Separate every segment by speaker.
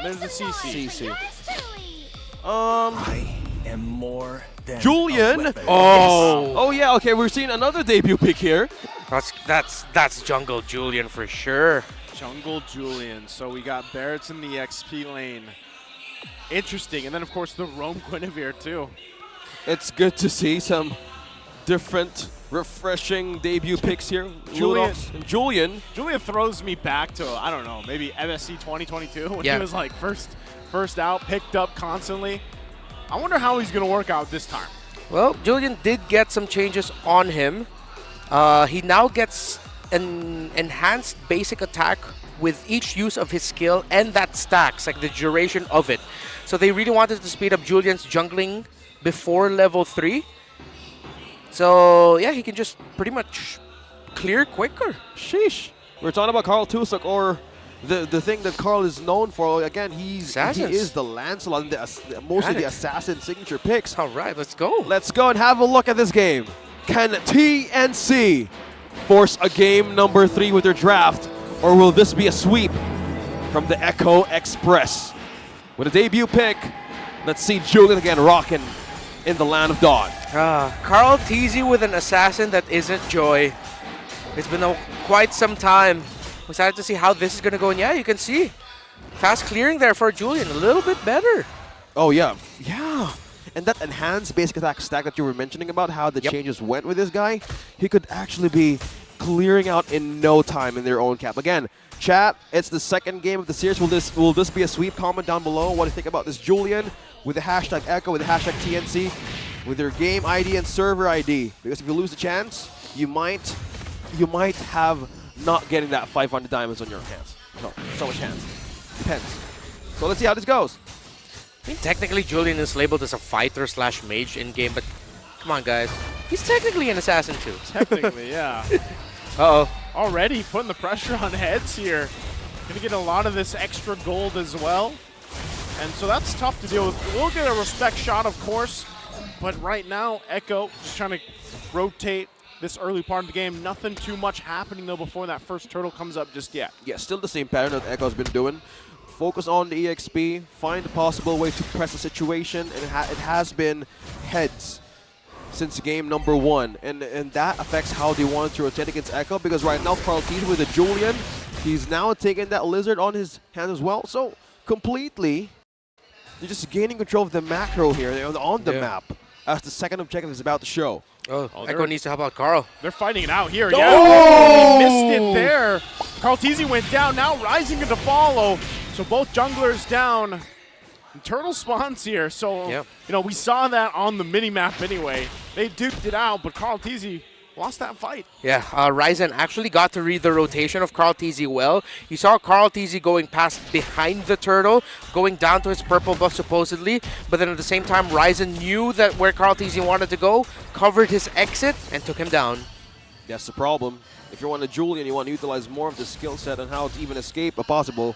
Speaker 1: There's the CC.
Speaker 2: I am more than
Speaker 3: Julian.
Speaker 1: Oh,
Speaker 3: Yeah. Okay, we're seeing another debut pick here.
Speaker 4: That's Jungle Julian for sure.
Speaker 1: Jungle Julian. So we got Barrett's in the XP lane. Interesting. And then, of course, the Roam Guinevere, too.
Speaker 3: It's good to see some different, refreshing debut picks here. Julian
Speaker 1: throws me back to, I don't know, maybe MSC 2022 when
Speaker 4: Yeah.
Speaker 1: he was like first out, picked up constantly. I wonder how he's going to work out this time.
Speaker 4: Well, Julian did get some changes on him. He now gets an enhanced basic attack with each use of his skill, and that stacks, like the duration of it. So they really wanted to speed up Julian's jungling before level 3. So yeah, he can just pretty much clear quicker.
Speaker 3: Sheesh. We're talking about Carl Tusuk, or the thing that Carl is known for. Again, he is the Lancelot, and mostly the assassin signature picks.
Speaker 4: All right, let's go.
Speaker 3: Let's go and have a look at this game. Can TNC force a game number 3 with their draft, or will this be a sweep from the Echo Express? With a debut pick, let's see Julian again rocking in the land of dawn.
Speaker 4: Carl TZ with an assassin that isn't Joy. It's been quite some time. I'm excited to see how this is going to go. And yeah, you can see fast clearing there for Julian. A little bit better.
Speaker 3: Oh, yeah. Yeah. And that enhanced basic attack stack that you were mentioning about how the changes went with this guy, he could actually be clearing out in no time in their own cap. Again, chat, it's the second game of the series. Will this be a sweep? Comment down below what do you think about this Julian with the hashtag Echo, with the hashtag TNC, with their game ID and server ID. Because if you lose the chance, you might have not getting that 500 diamonds on your hands. No, so much chance. Depends. So let's see how this goes.
Speaker 4: I mean, technically, Julian is labeled as a fighter / mage in game, but come on, guys. He's technically an assassin too.
Speaker 1: Technically, yeah.
Speaker 4: Uh-oh.
Speaker 1: Already putting the pressure on heads here. Gonna get a lot of this extra gold as well. And so that's tough to deal with. We'll get a respect shot, of course. But right now, Echo just trying to rotate this early part of the game. Nothing too much happening, though, before that first turtle comes up just yet.
Speaker 3: Yeah, still the same pattern that Echo's been doing. Focus on the EXP, find a possible way to press the situation, and it has been heads since game number 1. And that affects how they want to rotate against Echo, because right now, Carl T with the Julian, he's now taking that lizard on his hands as well. So, completely, they're just gaining control of the macro here. They're on the map, as the second objective is about to show.
Speaker 4: Oh, Echo needs to help out Carl.
Speaker 1: They're fighting it out here. Yeah, he missed it there. Carl Teasy went down, now rising into follow. So both junglers down. And turtle spawns here. So, you know, we saw that on the mini-map anyway. They duked it out, but Carl Teasy lost that fight.
Speaker 4: Yeah, Ryzen actually got to read the rotation of Carl TZ well. You saw Carl TZ going past behind the turtle, going down to his purple buff supposedly, but then at the same time, Ryzen knew that where Carl TZ wanted to go, covered his exit, and took him down.
Speaker 3: That's the problem. If you want a Julian, you want to utilize more of the skill set and how to even escape a possible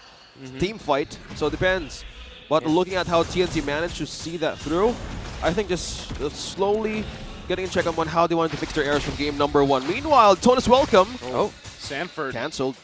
Speaker 3: team fight, so it depends. But looking at how TNC managed to see that through, I think just slowly getting a check on how they wanted to fix their errors from game number 1. Meanwhile, Tonus welcome.
Speaker 1: Oh, Sanford.
Speaker 3: Cancelled.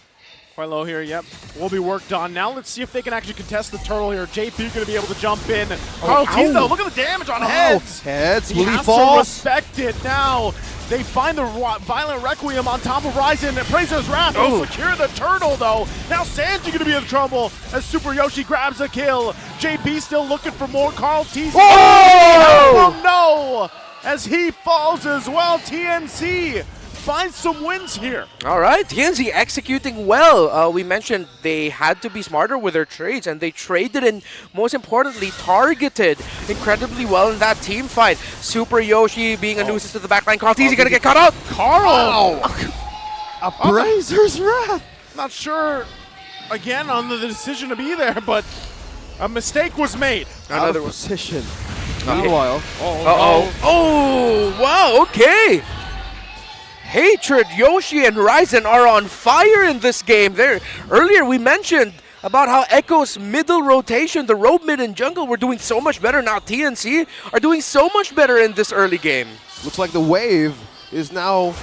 Speaker 1: Quite low here, yep. Will be worked on. Now let's see if they can actually contest the turtle here. JP going to be able to jump in. Carl T, though, look at the damage on heads.
Speaker 3: Heads,
Speaker 1: he has to respect it now. They find the Violent Requiem on top of Ryzen. Appraiser's Wrath will secure the turtle, though. Now Sanji going to be in trouble as Super Yoshi grabs a kill. JP still looking for more. Carl T. Oh, no! As he falls as well. TNC finds some wins here.
Speaker 4: All right, TNC executing well. We mentioned they had to be smarter with their trades, and they traded and, most importantly, targeted incredibly well in that team fight. Super Yoshi being a nuisance to the backline. Carl TZ gonna get caught up.
Speaker 1: Carl!
Speaker 3: Appraiser's Wrath!
Speaker 1: Not sure, again, on the decision to be there, but a mistake was made.
Speaker 3: Another position. Meanwhile,
Speaker 4: oh, wow, okay. Hatred, Yoshi, and Ryzen are on fire in this game. Earlier we mentioned about how Echo's middle rotation, the road mid and jungle, were doing so much better. Now TNC are doing so much better in this early game.
Speaker 3: Looks like the wave is now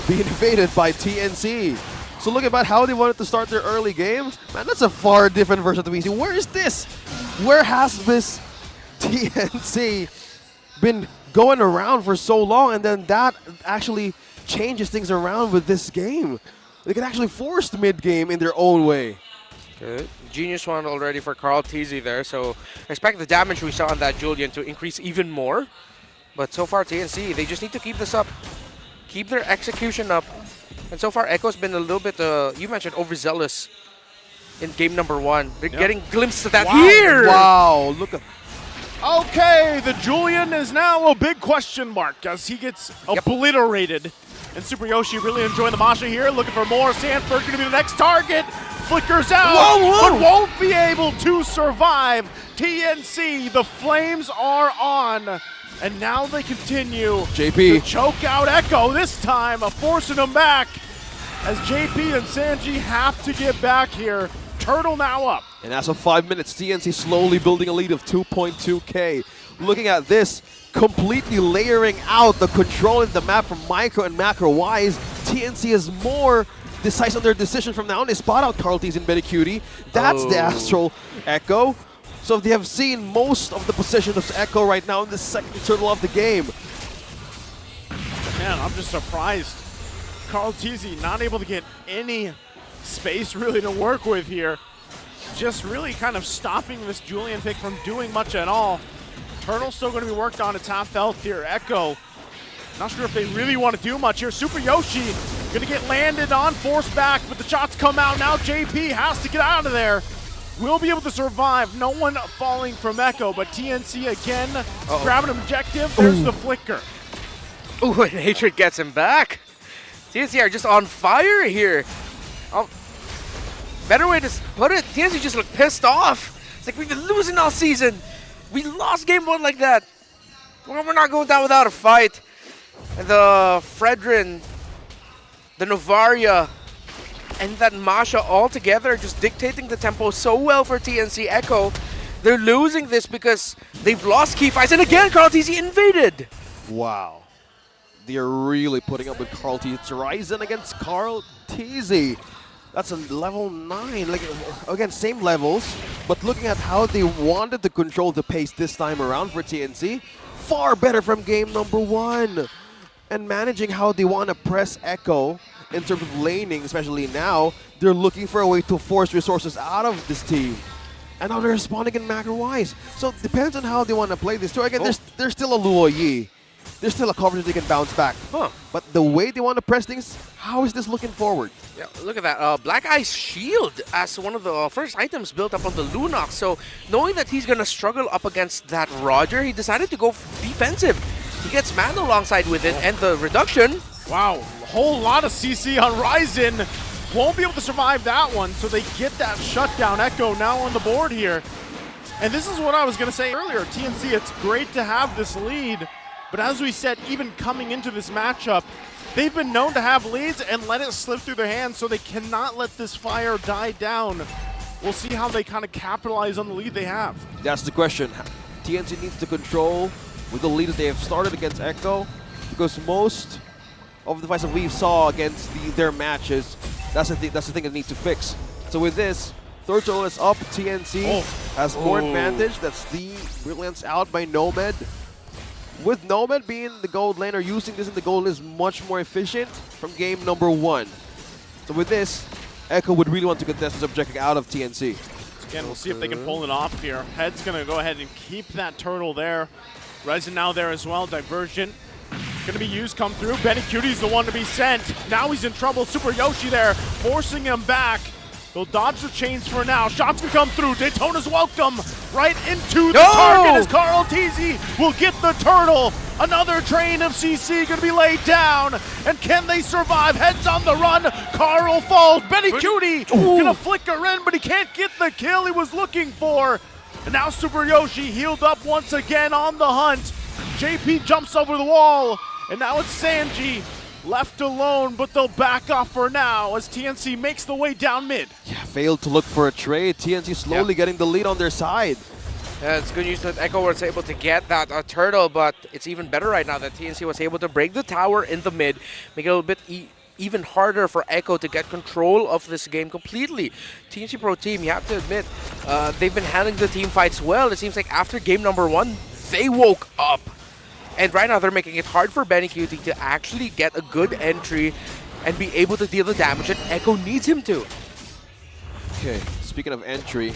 Speaker 3: being invaded by TNC. So look about how they wanted to start their early game. Man, that's a far different version of the VC. Where is this? Where has this TNC been going around for so long, and then that actually changes things around with this game? They can actually force the mid-game in their own way.
Speaker 4: Good. Genius one already for Carl Teasy there, so expect the damage we saw on that Julian to increase even more. But so far, TNC, they just need to keep this up. Keep their execution up. And so far, Echo's been a little bit, you mentioned, overzealous in game number 1. They're getting glimpses of that here!
Speaker 3: Wow, look at...
Speaker 1: Okay, the Julian is now a big question mark as he gets obliterated. And Super Yoshi really enjoying the Masha here, looking for more. Sanford going to be the next target. Flickers out, but won't be able to survive. TNC, the flames are on. And now they continue to choke out Echo, this time forcing him back. As JP and Sanji have to get back here. Turtle now up.
Speaker 3: And as of 5 minutes, TNC slowly building a lead of 2.2K. Looking at this, completely layering out the control in the map from micro and macro wise. TNC is more decisive on their decision from now on. They spot out Carl T's and Betty Cutie. That's the Astral Echo. So they have seen most of the position of Echo right now in the second turtle of the game.
Speaker 1: Man, I'm just surprised. Carl Teasy not able to get any space really to work with here. Just really kind of stopping this Julian pick from doing much at all. Turtle's still going to be worked on. It's half health here. Echo, not sure if they really want to do much here. Super Yoshi going to get landed on, forced back, but the shots come out. Now JP has to get out of there. Will be able to survive. No one falling from Echo, but TNC again grabbing an objective. There's the flicker.
Speaker 4: Ooh, and Hatred gets him back. TNC are just on fire here. Better way to put it, TNC just look pissed off. It's like we've been losing all season. We lost game 1 like that. Well, we're not going down without a fight. And the Fredrin, the Novaria, and that Masha all together just dictating the tempo so well for TNC Echo. They're losing this because they've lost key fights. And again, Carl TZ invaded.
Speaker 3: Wow. They're really putting up with Carl T. It's Ryzen against Carl TZ. That's a level 9. Like, again, same levels, but looking at how they wanted to control the pace this time around for TNC, far better from game number 1. And managing how they want to press Echo in terms of laning, especially now, they're looking for a way to force resources out of this team. And now they're responding in macro-wise. So it depends on how they want to play this too. Again, there's still a Luo Yi. There's still a coverage they can bounce back. But the way they want to press things, how is this looking forward?
Speaker 4: Yeah, look at that. Black Eye's shield as one of the first items built up on the Lunox. So knowing that he's going to struggle up against that Roger, he decided to go defensive. He gets man alongside with it, and the reduction.
Speaker 1: Wow, a whole lot of CC on Ryzen. Won't be able to survive that one, so they get that shutdown. Echo now on the board here. And this is what I was going to say earlier. TNC, it's great to have this lead. But as we said, even coming into this matchup, they've been known to have leads and let it slip through their hands, so they cannot let this fire die down. We'll see how they kind of capitalize on the lead they have.
Speaker 3: That's the question. TNC needs to control with the lead that they have started against Echo, because most of the fights that we saw against their matches, that's the thing that needs to fix. So with this, third turtle is up. TNC has more advantage. That's the Brilliance out by Nomad. With Nomad being the gold laner, using this in the gold is much more efficient from game number 1. So with this, Echo would really want to contest this objective out of TNC.
Speaker 1: Again, we'll see if they can pull it off here. Head's going to go ahead and keep that turtle there. Ryzen now there as well. Divergent going to be used, come through. Benny Cutie's the one to be sent. Now he's in trouble. Super Yoshi there, forcing him back. They'll dodge the chains for now. Shots can come through. Daytona's welcome right into the target as Carl TZ will get the turtle. Another train of CC going to be laid down. And can they survive? Heads on the run. Carl falls. Benny Cutie going to flicker in, but he can't get the kill he was looking for. And now Super Yoshi healed up once again on the hunt. JP jumps over the wall. And now it's Sanji left alone, but they'll back off for now as TNC makes the way down mid.
Speaker 3: Yeah, failed to look for a trade. TNC slowly getting the lead on their side.
Speaker 4: Yeah, it's good news that Echo was able to get that turtle, but it's even better right now that TNC was able to break the tower in the mid, make it a little bit even harder for Echo to get control of this game completely. TNC Pro Team, you have to admit, they've been handling the team fights well. It seems like after game number 1, they woke up. And right now they're making it hard for Benny QT to actually get a good entry and be able to deal the damage that Echo needs him to.
Speaker 3: Okay, speaking of entry,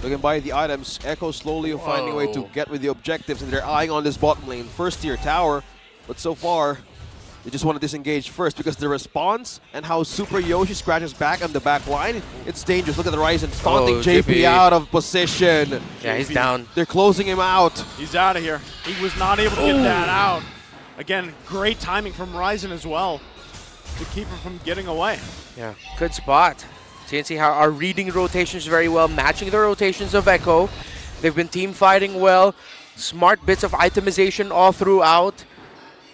Speaker 3: looking by the items, Echo slowly finding a way to get with the objectives, and they're eyeing on this bottom lane. First tier tower, but so far, they just want to disengage first because the response and how Super Yoshi scratches back on the back line, it's dangerous. Look at the Ryzen taunting JP out of position.
Speaker 4: Yeah, he's down.
Speaker 3: They're closing him out.
Speaker 1: He's out of here. He was not able to get that out. Again, great timing from Ryzen as well to keep him from getting away.
Speaker 4: Yeah, good spot. TNC are reading rotations very well, matching the rotations of Echo. They've been team fighting well. Smart bits of itemization all throughout.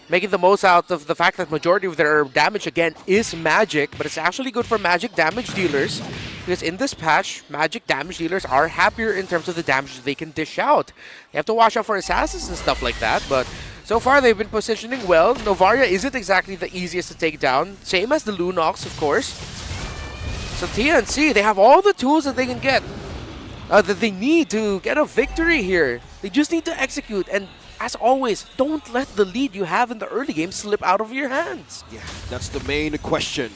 Speaker 4: Making the most out of the fact that majority of their damage, again, is magic. But it's actually good for magic damage dealers. Because in this patch, magic damage dealers are happier in terms of the damage they can dish out. They have to watch out for assassins and stuff like that. But so far, they've been positioning well. Novaria isn't exactly the easiest to take down. Same as the Lunox, of course. So TNC, they have all the tools that they can get, that they need to get a victory here. They just need to execute, and as always, don't let the lead you have in the early game slip out of your hands.
Speaker 3: Yeah, that's the main question.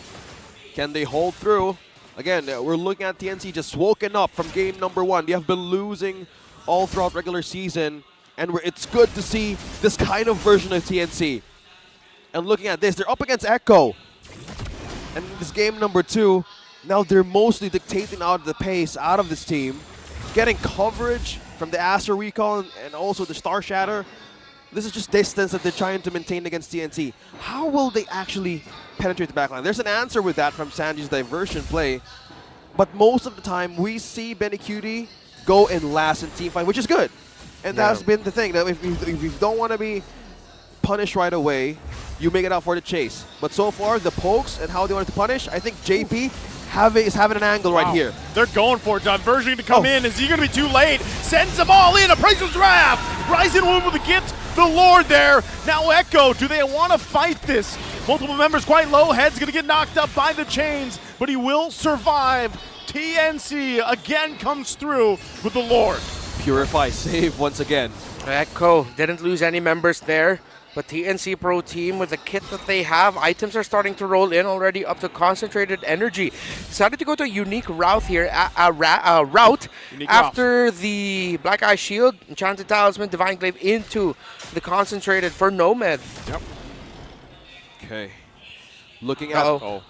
Speaker 3: Can they hold through? Again, we're looking at TNC just woken up from game number 1. They have been losing all throughout regular season, and it's good to see this kind of version of TNC. And looking at this, they're up against Echo. And in this game number 2, now they're mostly dictating out the pace out of this team, getting coverage from the Aster Recall and also the Star Shatter. This is just distance that they're trying to maintain against TNC. How will they actually penetrate the backline? There's an answer with that from Sanji's diversion play, but most of the time we see Benny QT go in last in team fight, which is good. And that's been the thing, that if you don't want to be punished right away, you make it out for the chase. But so far, the pokes and how they wanted to punish, I think JP is having an angle right here.
Speaker 1: They're going for it. Diversion to come in. Is he going to be too late? Sends them all in. Appraiser's Draft. Ryzen will able to get the Lord there. Now Echo, do they want to fight this? Multiple members quite low. Head's going to get knocked up by the chains, but he will survive. TNC again comes through with the Lord.
Speaker 3: Purify save once again.
Speaker 4: Echo didn't lose any members there. But TNC Pro Team, with the kit that they have, items are starting to roll in already up to concentrated energy. Decided to go to a unique route here, after the Black Eye Shield, Enchanted Talisman, Divine Glaive into the concentrated for Nomad.
Speaker 1: Yep.
Speaker 3: Okay. Looking at...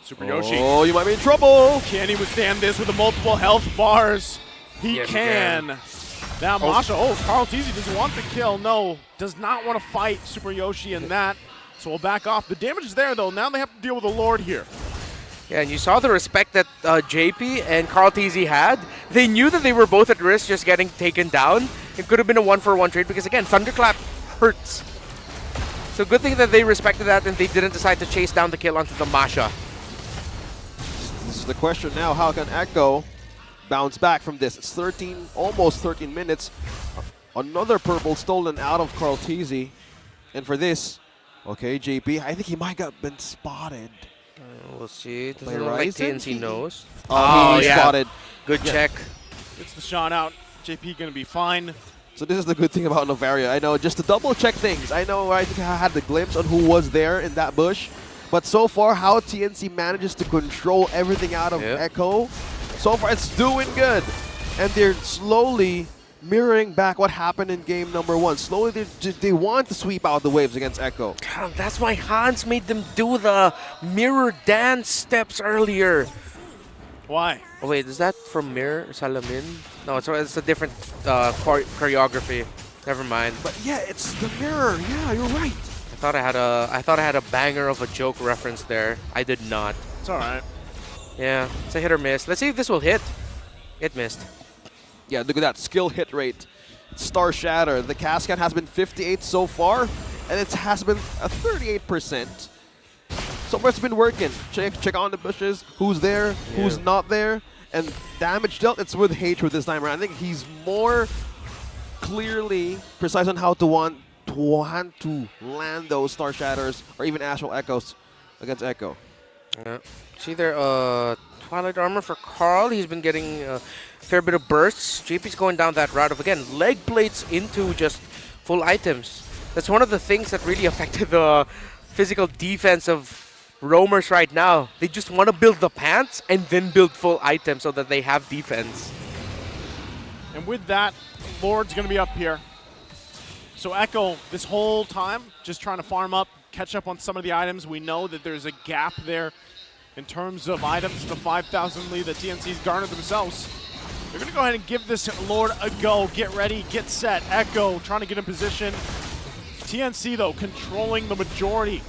Speaker 1: Super Yoshi.
Speaker 3: Oh, you might be in trouble.
Speaker 1: Can he withstand this with the multiple health bars? He can. Now Masha, Carl Teasy doesn't want the kill. No, does not want to fight Super Yoshi in that. So we'll back off. The damage is there, though. Now they have to deal with the Lord here.
Speaker 4: Yeah, and you saw the respect that JP and Carl Teasy had. They knew that they were both at risk just getting taken down. It could have been a 1-for-1 trade because, again, Thunderclap hurts. So good thing that they respected that and they didn't decide to chase down the kill onto the Masha.
Speaker 3: This is the question now. How can Echo bounce back from this? It's almost 13 minutes. Another purple stolen out of Carl Teasy. And for this, okay, JP, I think he might have been spotted.
Speaker 4: We'll see. Doesn't look like TNC knows.
Speaker 3: Oh, he spotted.
Speaker 4: Good check.
Speaker 1: Gets the shot out. JP going to be fine.
Speaker 3: So this is the good thing about Novaria. I know, just to double check things. I know I think I had the glimpse on who was there in that bush. But so far, how TNC manages to control everything out of Echo, so far it's doing good. And they're slowly mirroring back what happened in game number 1. Slowly they want to sweep out the waves against Echo.
Speaker 4: God, that's why Hans made them do the mirror dance steps earlier.
Speaker 1: Why?
Speaker 4: Oh wait, is that from Mirror Salamin? No, it's a different choreography. Never mind.
Speaker 3: But yeah, it's the mirror. Yeah, you're right.
Speaker 4: I thought I had a banger of a joke reference there. I did not.
Speaker 1: It's all right.
Speaker 4: Yeah, it's a hit or miss. Let's see if this will hit. It missed.
Speaker 3: Yeah, look at that skill hit rate. Star Shatter. The Cascade has been 58 so far, and it has been a 38%. So far it's been working. Check on the bushes. Who's there? Who's not there? And damage dealt. It's with Hatred this time around. I think he's more clearly precise on how to want to land those Star Shatters or even Astral Echoes against Echo.
Speaker 4: Yeah. See there, Twilight Armor for Carl. He's been getting a fair bit of bursts. JP's going down that route of, again, leg plates into just full items. That's one of the things that really affected the physical defense of roamers right now. They just want to build the pants and then build full items so that they have defense.
Speaker 1: And with that, Lord's going to be up here. So Echo, this whole time, just trying to farm up, catch up on some of the items. We know that there's a gap there in terms of items, the 5,000 lead that TNC's garnered themselves. They're going to go ahead and give this Lord a go. Get ready, get set. Echo trying to get in position. TNC, though, controlling the majority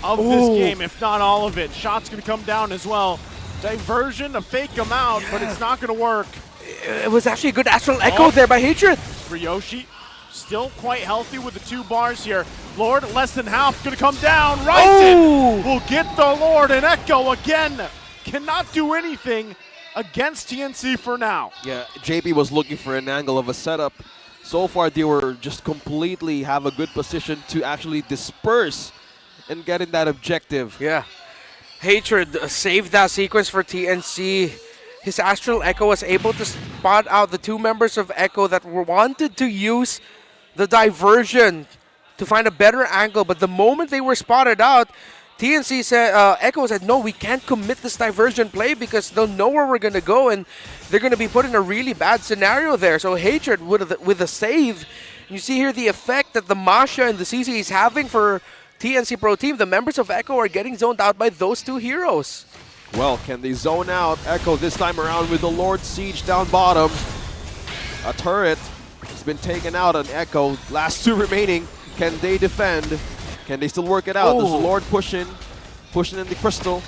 Speaker 1: of this game, if not all of it. Shot's going to come down as well. Diversion to fake him out, but it's not going to work.
Speaker 4: It was actually a good Astral Echo there by Hatred.
Speaker 1: Ryoshi still quite healthy with the 2 bars here. Lord, less than half, going to come down. Ryzen will get the Lord, and Echo again cannot do anything against TNC for now.
Speaker 3: Yeah, JP was looking for an angle of a setup. So far, they were just completely have a good position to actually disperse and get in that objective.
Speaker 4: Yeah. Hatred saved that sequence for TNC. His Astral Echo was able to spot out the 2 members of Echo that wanted to use the diversion to find a better angle, but the moment they were spotted out, TNC said, Echo said, no, we can't commit this diversion play because they'll know where we're going to go and they're going to be put in a really bad scenario there. So Hatred with a save. You see here the effect that the Masha and the CC is having for TNC Pro Team. The members of Echo are getting zoned out by those 2 heroes.
Speaker 3: Well, can they zone out Echo this time around with the Lord Siege down bottom? A turret has been taken out on Echo. Last 2 remaining. Can they defend? Can they still work it out? Does the Lord pushing in the crystal?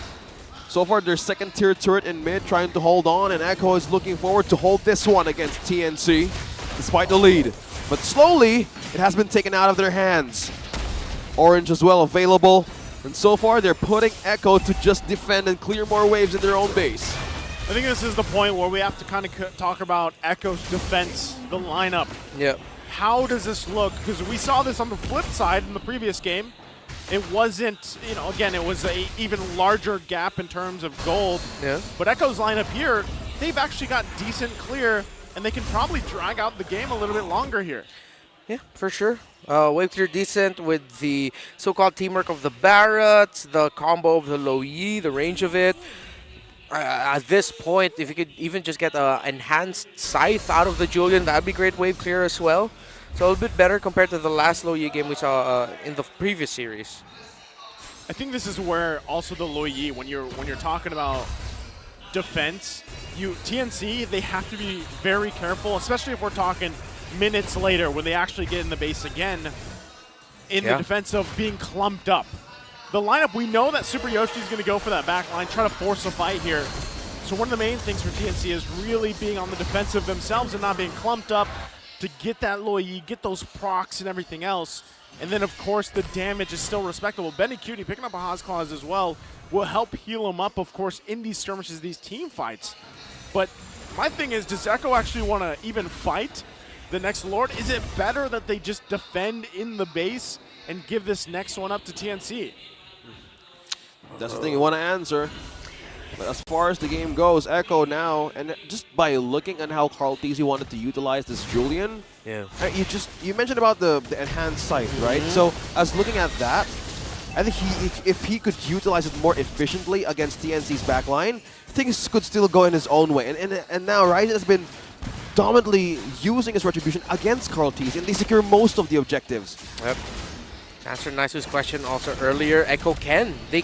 Speaker 3: So far, their 2nd tier turret in mid trying to hold on, and Echo is looking forward to hold this one against TNC, despite the lead. But slowly, it has been taken out of their hands. Orange as well available. And so far, they're putting Echo to just defend and clear more waves in their own base.
Speaker 1: I think this is the point where we have to kind of talk about Echo's defense, the lineup.
Speaker 4: Yeah.
Speaker 1: How does this look? Because we saw this on the flip side in the previous game. It wasn't, you know, again, it was a even larger gap in terms of gold.
Speaker 4: Yeah.
Speaker 1: But Echo's lineup here, they've actually got decent clear, and they can probably drag out the game a little bit longer here.
Speaker 4: Yeah, for sure. Wave clear decent with the so-called teamwork of the Barretts, the combo of the Lo Yi, the range of it. At this point, if you could even just get an enhanced Scythe out of the Julian, that would be great wave clear as well. So a little bit better compared to the last Lo Yi game we saw in the previous series.
Speaker 1: I think this is where also the Lo Yi, when you're talking about defense, TNC, they have to be very careful, especially if we're talking minutes later when they actually get in the base again in the defense of being clumped up. The lineup, we know that Super Yoshi is going to go for that back line, try to force a fight here. So one of the main things for TNC is really being on the defensive themselves and not being clumped up to get that Lo Yi, get those procs and everything else. And then, of course, the damage is still respectable. Benny Cutie picking up a Haas Claws as well will help heal him up, of course, in these skirmishes, these team fights. But my thing is, does Echo actually want to even fight the next Lord? Is it better that they just defend in the base and give this next one up to TNC?
Speaker 3: That's the thing you want to answer. But as far as the game goes, Echo now, and just by looking at how Carl TZ wanted to utilize this Julian, you mentioned about the enhanced sight, right? So as looking at that, I think if he could utilize it more efficiently against TNC's backline, things could still go in his own way. And now Ryzen has been dominantly using his retribution against Carl TZ, and they secure most of the objectives.
Speaker 4: Yep. Answer Nisu's question also earlier, Echo can. They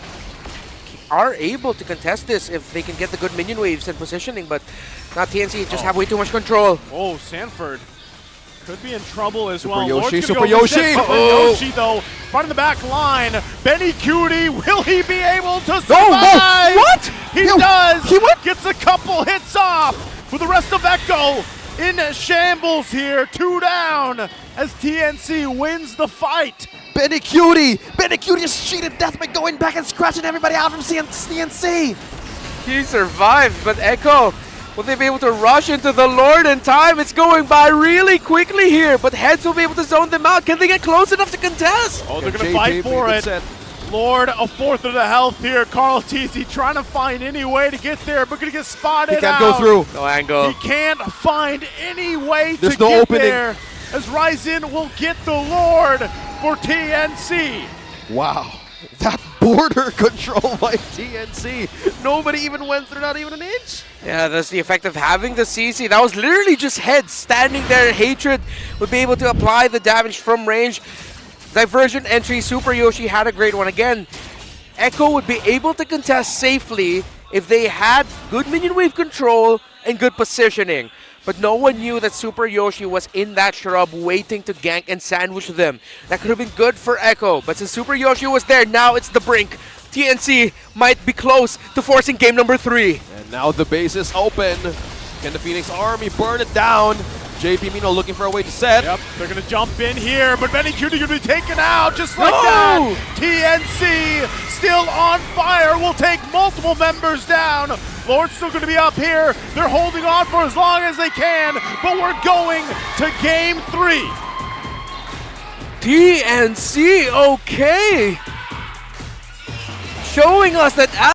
Speaker 4: are able to contest this if they can get the good minion waves and positioning, but not TNC just have way too much control.
Speaker 1: Oh, Sanford could be in trouble as well.
Speaker 3: Super Yoshi!
Speaker 1: Yoshi, though, finding the back line. Benny Cutie, will he be able to survive?
Speaker 3: What?
Speaker 1: He does! He gets a couple hits off with the rest of Echo in shambles here. 2 down as TNC wins the fight.
Speaker 3: Benny Cutie is cheated death by going back and scratching everybody out from TNC.
Speaker 4: He survived, but Echo, will they be able to rush into the Lord in time? It's going by really quickly here, but Heads will be able to zone them out. Can they get close enough to contest?
Speaker 1: Oh, they're going to fight for it. Lord, a fourth of the health here. Carl TZ trying to find any way to get there, but gonna get spotted
Speaker 3: He can't
Speaker 1: out.
Speaker 3: go through.
Speaker 4: No angle.
Speaker 1: He can't find any way
Speaker 3: There's
Speaker 1: to
Speaker 3: no
Speaker 1: get
Speaker 3: opening.
Speaker 1: there. As Ryzen will get the Lord for TNC.
Speaker 3: Wow. That border control by TNC. Nobody even went through, not even an inch.
Speaker 4: Yeah, that's the effect of having the CC. That was literally just heads standing there. Hatred would be able to apply the damage from range. Diversion entry, Super Yoshi had a great one. Again, Echo would be able to contest safely if they had good minion wave control and good positioning. But no one knew that Super Yoshi was in that shrub waiting to gank and sandwich them. That could have been good for Echo. But since Super Yoshi was there, now it's the brink. TNC might be close to forcing game number 3.
Speaker 3: And now the base is open. Can the Phoenix Army burn it down? JP Mino looking for a way to set.
Speaker 1: Yep, they're gonna jump in here, but Benny Cutie gonna be taken out just like
Speaker 4: No!
Speaker 1: that. TNC still on fire, will take multiple members down. Lord's still gonna be up here. They're holding on for as long as they can, but we're going to game 3.
Speaker 4: TNC, okay. Showing us that